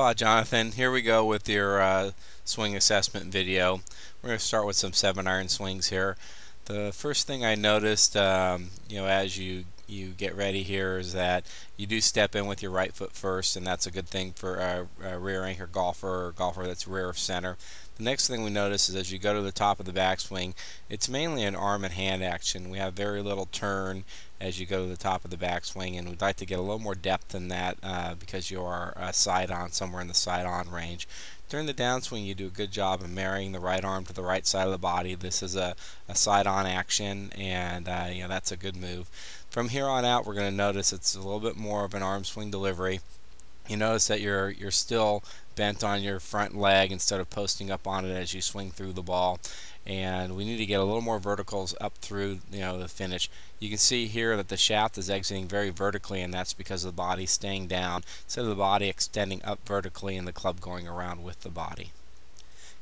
Aloha, Jonathan. Here we go with your swing assessment video. We're going to start with some 7-iron swings here. The first thing I noticed, as you get ready here, is that you do step in with your right foot first, and that's a good thing for a rear anchor golfer or golfer that's rear of center. The next thing we notice is as you go to the top of the backswing, it's mainly an arm and hand action. We have very little turn as you go to the top of the backswing, and we'd like to get a little more depth in that because you are side on, somewhere in the side on range. During the downswing, you do a good job of marrying the right arm to the right side of the body. This is a side on action, and that's a good move. From here on out, we're going to notice it's a little bit more of an arm swing delivery. You notice that you're still bent on your front leg instead of posting up on it as you swing through the ball, and we need to get a little more verticals up through the finish. You can see here that the shaft is exiting very vertically, and that's because of the body staying down instead of the body extending up vertically and the club going around with the body.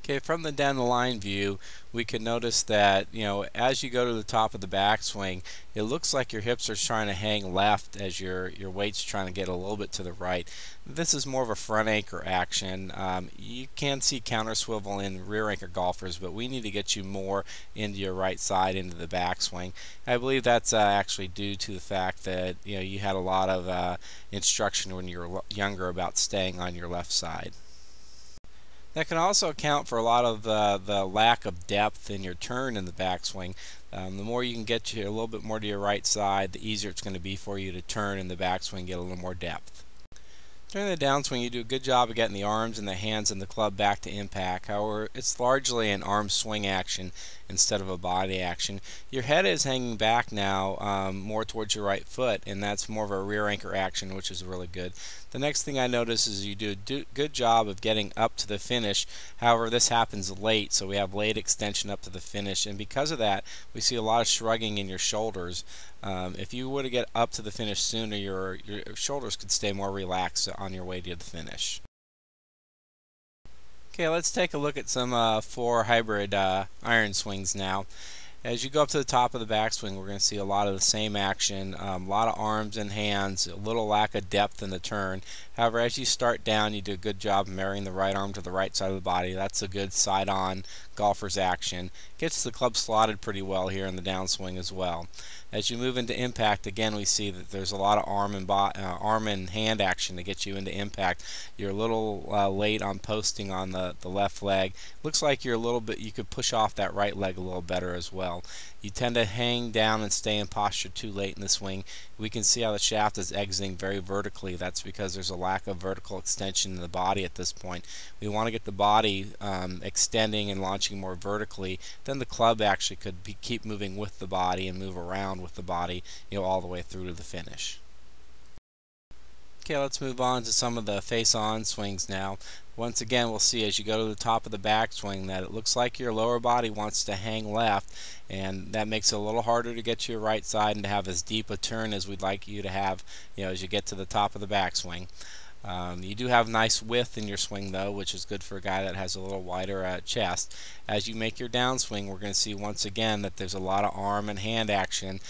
Okay, from the down the line view, we can notice that as you go to the top of the backswing, it looks like your hips are trying to hang left as your weight's trying to get a little bit to the right. This is more of a front anchor action. You can see counter swivel in rear anchor golfers, but we need to get you more into your right side into the backswing. I believe that's actually due to the fact that you had a lot of instruction when you were younger about staying on your left side. That can also account for a lot of the lack of depth in your turn in the backswing. The more you can get you a little bit more to your right side, the easier it's going to be for you to turn in the backswing and get a little more depth. During the downswing, you do a good job of getting the arms and the hands and the club back to impact. However, it's largely an arm swing action instead of a body action. Your head is hanging back now more towards your right foot, and that's more of a rear anchor action, which is really good. The next thing I notice is you do a good job of getting up to the finish. However, this happens late, so we have late extension up to the finish, and because of that, we see a lot of shrugging in your shoulders. If you were to get up to the finish sooner, your shoulders could stay more relaxed on your way to the finish. Okay, let's take a look at some 4 hybrid iron swings now. As you go up to the top of the backswing, we're going to see a lot of the same action, a lot of arms and hands, a little lack of depth in the turn. However, as you start down, you do a good job of marrying the right arm to the right side of the body. That's a good side-on golfer's action. Gets the club slotted pretty well here in the downswing as well. As you move into impact, again, we see that there's a lot of arm and hand action to get you into impact. You're a little late on posting on the left leg. Looks like you're a little bit, you could push off that right leg a little better as well. You tend to hang down and stay in posture too late in the swing. We can see how the shaft is exiting very vertically. That's because there's a lack of vertical extension in the body at this point. We want to get the body extending and launching more vertically. Then the club actually could keep moving with the body and move around with the body, all the way through to the finish. Okay, let's move on to some of the face-on swings now. Once again, we'll see as you go to the top of the backswing that it looks like your lower body wants to hang left, and that makes it a little harder to get to your right side and to have as deep a turn as we'd like you to have as you get to the top of the backswing. You do have nice width in your swing though, which is good for a guy that has a little wider chest. As you make your downswing, we're going to see once again that there's a lot of arm and hand action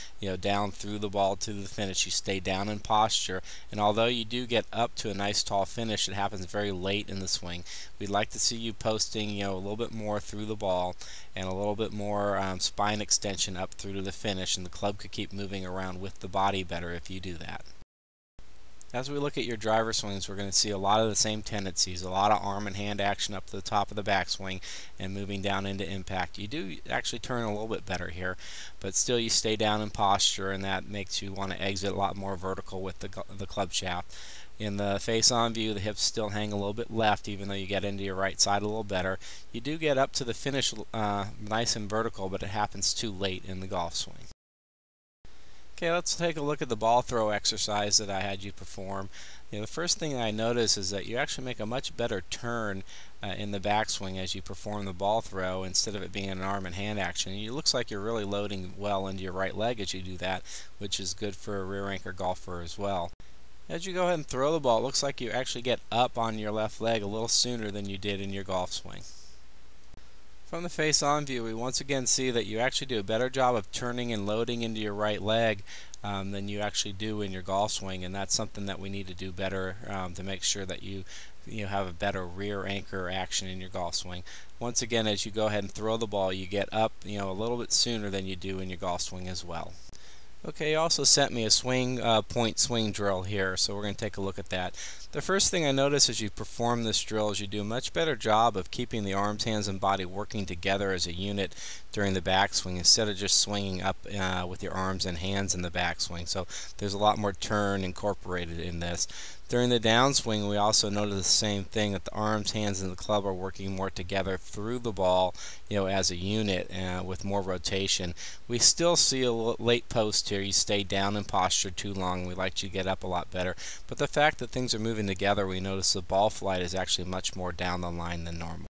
down through the ball to the finish. You stay down in posture, and although you do get up to a nice tall finish, it happens very late in the swing. We'd like to see you posting a little bit more through the ball and a little bit more spine extension up through to the finish, and the club could keep moving around with the body better if you do that. As we look at your driver swings, we're going to see a lot of the same tendencies, a lot of arm and hand action up to the top of the backswing and moving down into impact. You do actually turn a little bit better here, but still you stay down in posture, and that makes you want to exit a lot more vertical with the club shaft. In the face-on view, the hips still hang a little bit left, even though you get into your right side a little better. You do get up to the finish nice and vertical, but it happens too late in the golf swing. Okay, let's take a look at the ball throw exercise that I had you perform. The first thing I notice is that you actually make a much better turn in the backswing as you perform the ball throw instead of it being an arm and hand action. It looks like you're really loading well into your right leg as you do that, which is good for a rear anchor golfer as well. As you go ahead and throw the ball, it looks like you actually get up on your left leg a little sooner than you did in your golf swing. From the face-on view, we once again see that you actually do a better job of turning and loading into your right leg than you actually do in your golf swing, and that's something that we need to do better to make sure that you have a better rear anchor action in your golf swing. Once again, as you go ahead and throw the ball, you get up a little bit sooner than you do in your golf swing as well. Okay, you also sent me a point swing drill here, so we're going to take a look at that. The first thing I notice as you perform this drill is you do a much better job of keeping the arms, hands, and body working together as a unit during the backswing instead of just swinging up with your arms and hands in the backswing. So there's a lot more turn incorporated in this. During the downswing, we also notice the same thing, that the arms, hands, and the club are working more together through the ball, as a unit with more rotation. We still see a late post here. You stay down in posture too long. We like you to get up a lot better. But the fact that things are moving together, we notice the ball flight is actually much more down the line than normal.